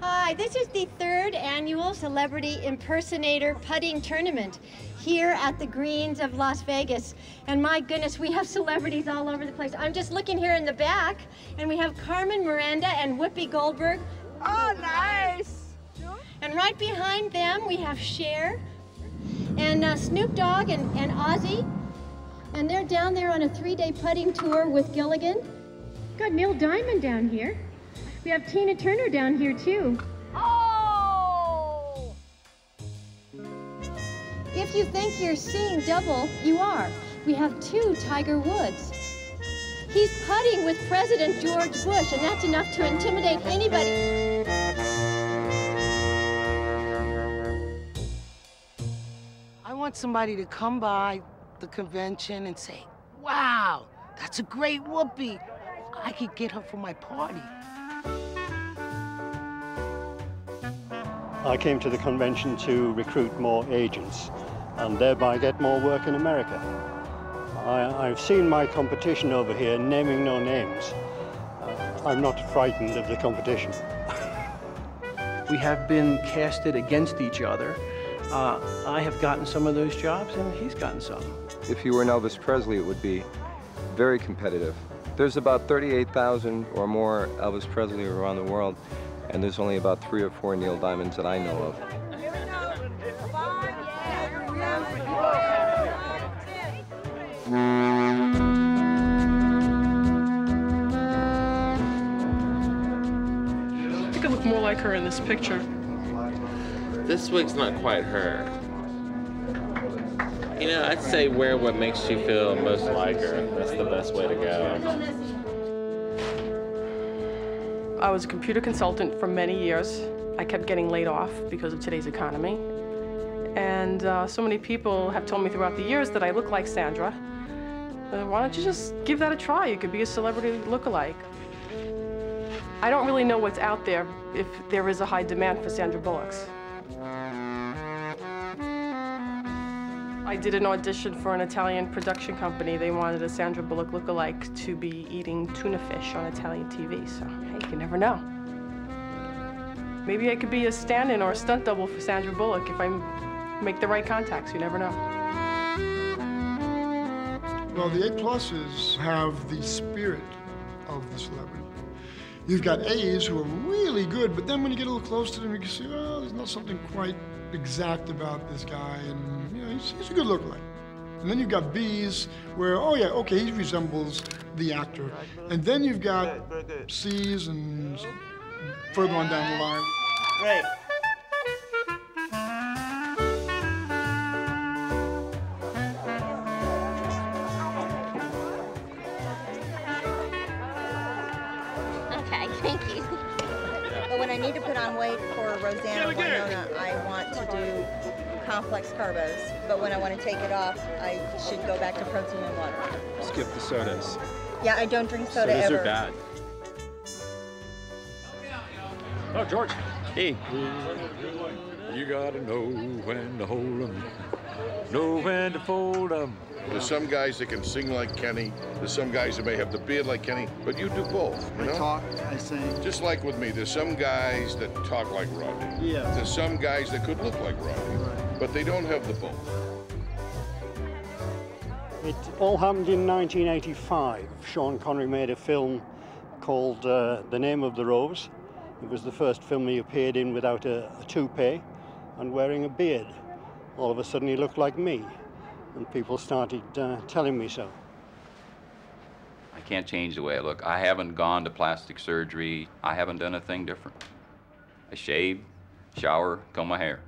Hi, this is the 3rd annual Celebrity Impersonator Putting Tournament here at the Greens of Las Vegas. And my goodness, we have celebrities all over the place. I'm just looking here in the back, and we have Carmen Miranda and Whoopi Goldberg. Oh, nice! And right behind them, we have Cher and Snoop Dogg and Ozzy. And they're down there on a 3-day putting tour with Gilligan. Got Neil Diamond down here. We have Tina Turner down here, too. Oh! If you think you're seeing double, you are. We have 2 Tiger Woods. He's putting with President George Bush, and that's enough to intimidate anybody. I want somebody to come by the convention and say, wow, that's a great Whoopi. I could get her for my party. I came to the convention to recruit more agents and thereby get more work in America. I've seen my competition over here naming no names. I'm not frightened of the competition. We have been casted against each other. I have gotten some of those jobs and he's gotten some. If you were an Elvis Presley, it would be very competitive. There's about 38,000 or more Elvis Presley around the world, and there's only about 3 or 4 Neil Diamonds that I know of. I think I look more like her in this picture. This wig's not quite her. You know, I'd say wear what makes you feel most like her. That's the best way to go. I was a computer consultant for many years. I kept getting laid off because of today's economy. And so many people have told me throughout the years that I look like Sandra. Why don't you just give that a try? You could be a celebrity lookalike. I don't really know what's out there if there is a high demand for Sandra Bullocks. I did an audition for an Italian production company. They wanted a Sandra Bullock lookalike to be eating tuna fish on Italian TV, so hey, you never know. Maybe I could be a stand-in or a stunt double for Sandra Bullock if I make the right contacts, you never know. Well, the A-pluses have the spirit of the celebrity. You've got A's who are really good, but then when you get a little close to them, you can see, oh, there's not something quite exact about this guy, and you know, he's a good lookalike. And then you've got B's where, oh yeah, okay, he resembles the actor. And then you've got C's and further on down the line. Great. Okay, thank you. But when I need to put on weight for Rosanna or Winona, I want to do complex carbos. But when I want to take it off, I should go back to protein and water. Skip the sodas. Yeah, I don't drink soda ever. Sodas are bad. Oh, George. Hey. You gotta know when to hold 'em, know when to fold 'em. There's some guys that can sing like Kenny. There's some guys that may have the beard like Kenny, but you do both, you know? I talk, I sing. Just like with me, there's some guys that talk like Rodney. Yeah. There's some guys that could look like Rodney, but they don't have the both. It all happened in 1985. Sean Connery made a film called The Name of the Rose. It was the first film he appeared in without a toupee and wearing a beard. All of a sudden he looked like me, and people started telling me so. I can't change the way I look. I haven't gone to plastic surgery. I haven't done a thing different. I shave, shower, comb my hair.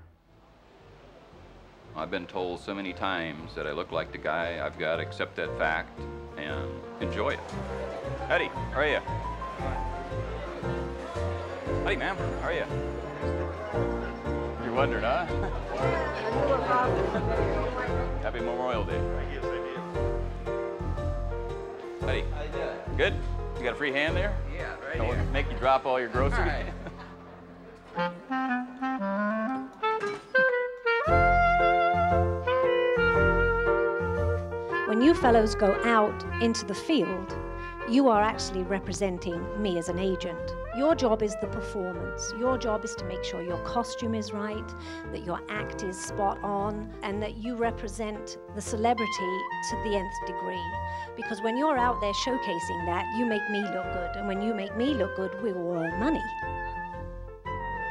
I've been told so many times that I look like the guy. I've got to accept that fact and enjoy it. Eddie, how are you? Hey, ma'am, how are you? You're wondering, huh? Happy Memorial Day. Yes, I did. Eddie, good? You got a free hand there? Yeah, right Don't here. make you drop all your groceries? All right. When you fellows go out into the field, you are actually representing me as an agent. Your job is the performance. Your job is to make sure your costume is right, that your act is spot on, and that you represent the celebrity to the nth degree. Because when you're out there showcasing that, you make me look good. And when you make me look good, we will earn money.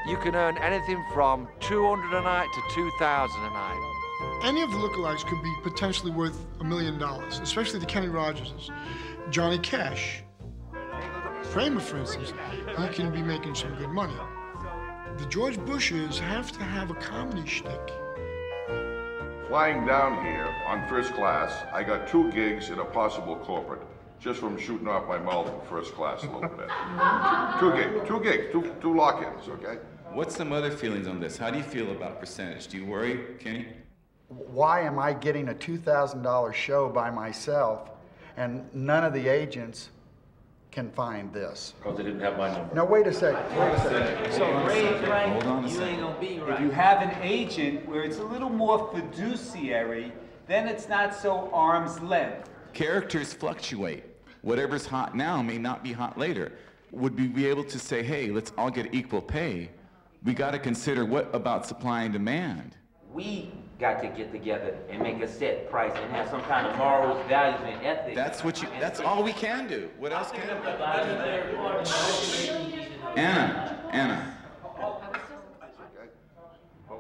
You can earn anything from $200 a night to $2,000 a night. Any of the lookalikes could be potentially worth $1 million, especially the Kenny Rogerses. Johnny Cash, Kramer, for instance, he can be making some good money. The George Bushes have to have a comedy shtick. Flying down here on first class, I got 2 gigs in a possible corporate, just from shooting off my mouth in first class a little bit. 2 gigs, two lock-ins, okay? What's some other feelings on this? How do you feel about percentage? Do you worry, Kenny? Why am I getting a $2,000 show by myself and none of the agents can find this? Because they didn't have my number. Now, wait a second. So, Ray, hold on a you second. ain't gonna be right. If you have an agent where it's a little more fiduciary, then it's not so arm's length. Characters fluctuate. Whatever's hot now may not be hot later. Would we be able to say, hey, let's all get equal pay? We got to consider what about supply and demand? We got to get together and make a set price and have some kind of morals, values, and ethics. That's all we can do. What else can we do? Anna.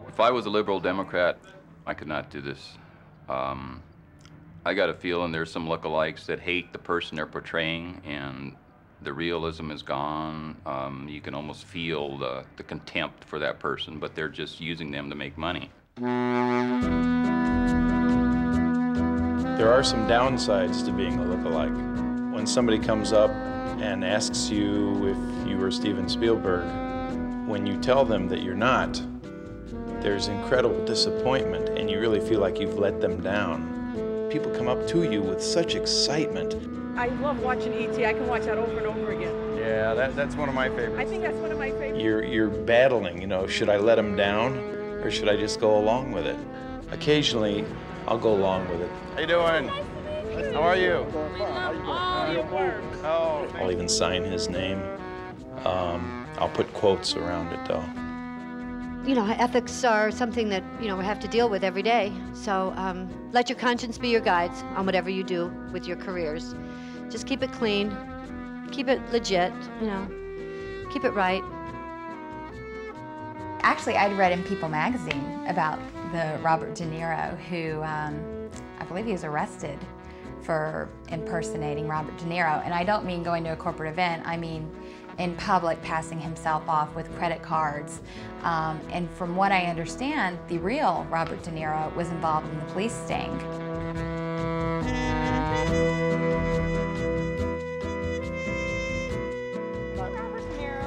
If I was a liberal Democrat, I could not do this. I got a feeling there's some lookalikes that hate the person they're portraying, and the realism is gone. You can almost feel the contempt for that person, but they're just using them to make money. There are some downsides to being a lookalike. When somebody comes up and asks you if you were Steven Spielberg, when you tell them that you're not, there's incredible disappointment, and you really feel like you've let them down. People come up to you with such excitement. I love watching E.T. I can watch that over and over again. Yeah, that's one of my favorites. I think that's one of my favorites. You're battling, you know, should I let them down or should I just go along with it? Occasionally, I'll go along with it. How you doing? How are you? Oh. I'll even sign his name. I'll put quotes around it, though. You know, ethics are something that, you know, we have to deal with every day. So let your conscience be your guides on whatever you do with your careers. Just keep it clean, keep it legit, you know, keep it right. Actually, I'd read in People magazine about the Robert De Niro who, I believe he was arrested for impersonating Robert De Niro. And I don't mean going to a corporate event, I mean in public passing himself off with credit cards. And from what I understand, the real Robert De Niro was involved in the police sting.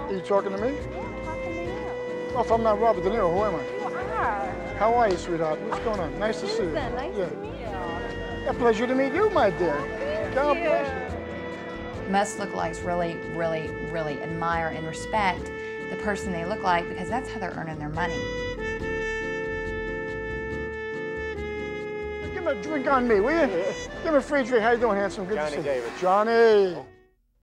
Are you talking to me? Yeah, I'm talking to you. Well, if I'm not Robert De Niro, who am I? You are. How are you, sweetheart? What's going on? Nice to see you. Nice to meet you. A pleasure to meet you, my dear. God bless you. Most lookalikes really admire and respect the person they look like because that's how they're earning their money. Give me a drink on me, will you? Give me a free drink. How you doing, handsome? Good to see you. David. Johnny.